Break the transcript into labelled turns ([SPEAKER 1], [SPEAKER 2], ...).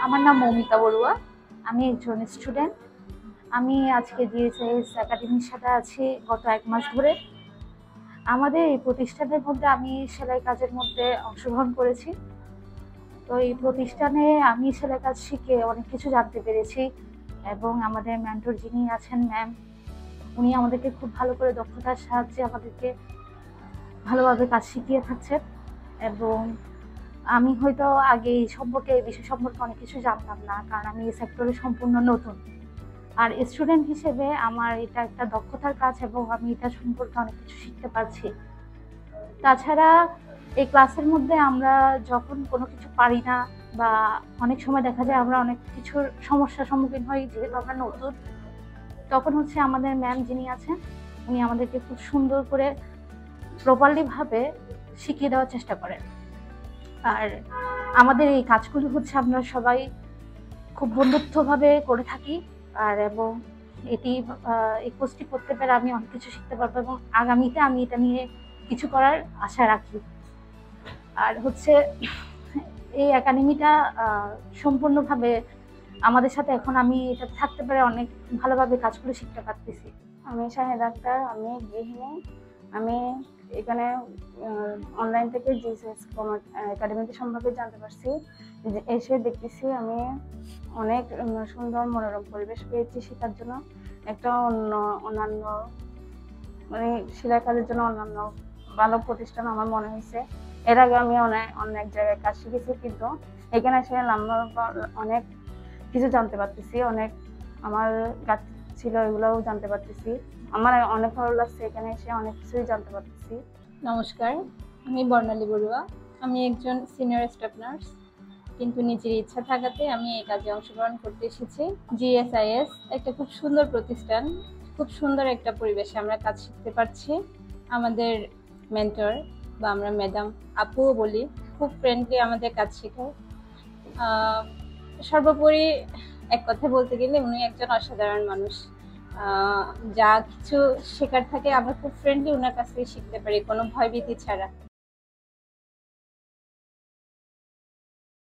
[SPEAKER 1] আমার নাম মৌমিতা বড়ুয়া। আমি একজন স্টুডেন্ট। আমি আজকে জিএসএস একাডেমির সাথে আছি গত 1 মাস ধরে। আমাদের এই প্রতিষ্ঠানের মধ্যে আমি সেলাই কাজের মধ্যে অংশগ্রহণ করেছি। তো এই প্রতিষ্ঠানে আমি সেলাই কাজ শিখে অনেক কিছু জানতে পেরেছি এবং আমাদের মেন্টর যিনি আছেন ম্যাম, উনি আমাদেরকে খুব ভালো করে দক্ষতার সাহায্যে আমাদেরকে ভালোভাবে কাজ শিখিয়ে থাকছেন। এবং আমি হয়তো আগে এই বিষয় সম্পর্কে অনেক কিছু জানতাম না, কারণ আমি এই সেক্টরে সম্পূর্ণ নতুন। আর স্টুডেন্ট হিসেবে আমার এটা একটা দক্ষতার কাজ এবং আমি এটা সম্পর্কে অনেক কিছু শিখতে পারছি। তাছাড়া এই ক্লাসের মধ্যে আমরা যখন কোনো কিছু পারি না বা অনেক সময় দেখা যায় আমরা অনেক কিছুর সমস্যার সম্মুখীন হই যেহেতু আমরা নতুন, তখন হচ্ছে আমাদের ম্যাম যিনি আছেন উনি আমাদেরকে খুব সুন্দর করে প্রপারলি ভাবে শিখিয়ে দেওয়ার চেষ্টা করেন। আর আমাদের এই কাজগুলো হচ্ছে আমরা সবাই খুব বন্ধুত্বভাবে করে থাকি। আর এবং এই কোর্সটি করতে পেরে আমি অনেক কিছু শিখতে পারবো এবং আগামীতে আমি এটা নিয়ে কিছু করার আশা রাখি। আর হচ্ছে এই একাডেমিটা সম্পূর্ণভাবে আমাদের সাথে এখন আমি এটা থাকতে পারে অনেক ভালোভাবে কাজগুলো শিখতে পারতেছি।
[SPEAKER 2] আমি শাহেদা আক্তার, আমি গৃহিণী। আমি এখানে অনলাইন থেকে জিএসএস একাডেমিতে সম্পর্কে জানতে পারছি। এসে দেখতেছি আমি অনেক সুন্দর মনোরম পরিবেশ পেয়েছি শেখার জন্য। একটা অন্যান্য মানে সেলাই কাজের জন্য অন্যান্য ভালো প্রতিষ্ঠান আমার মনে হয়েছে। এর আগে আমি অনেক জায়গায় কাজ শিখেছি, কিন্তু এখানে এসে আমরা অনেক কিছু জানতে পারতেছি। অনেক আমার ঘাটতি ছিল, এগুলোও জানতে পারতেছি। আমার অনেক ভালো লাগছে, এখানে এসে অনেক কিছুই জানতে পারতেছি।
[SPEAKER 3] নমস্কার, আমি বর্ণালী বড়ুয়া। আমি একজন সিনিয়র স্টাফ নার্স, কিন্তু নিজের ইচ্ছা থাকাতে আমি এই কাজে অংশগ্রহণ করতে এসেছি। জিএসআইএস একটা খুব সুন্দর প্রতিষ্ঠান, খুব সুন্দর একটা পরিবেশে আমরা কাজ শিখতে পারছি। আমাদের মেন্টর বা আমরা ম্যাডাম আপুও বলি, খুব ফ্রেন্ডলি আমাদের কাজ শেখায়। সর্বোপরি এক কথা বলতে গেলে উনি একজন অসাধারণ মানুষ। যা কিছু শেখার থাকে আমরা খুব ফ্রেন্ডলি ওনার কাছ থেকে শিখতে পারি, কোনো ভয়ভীতি ছাড়া।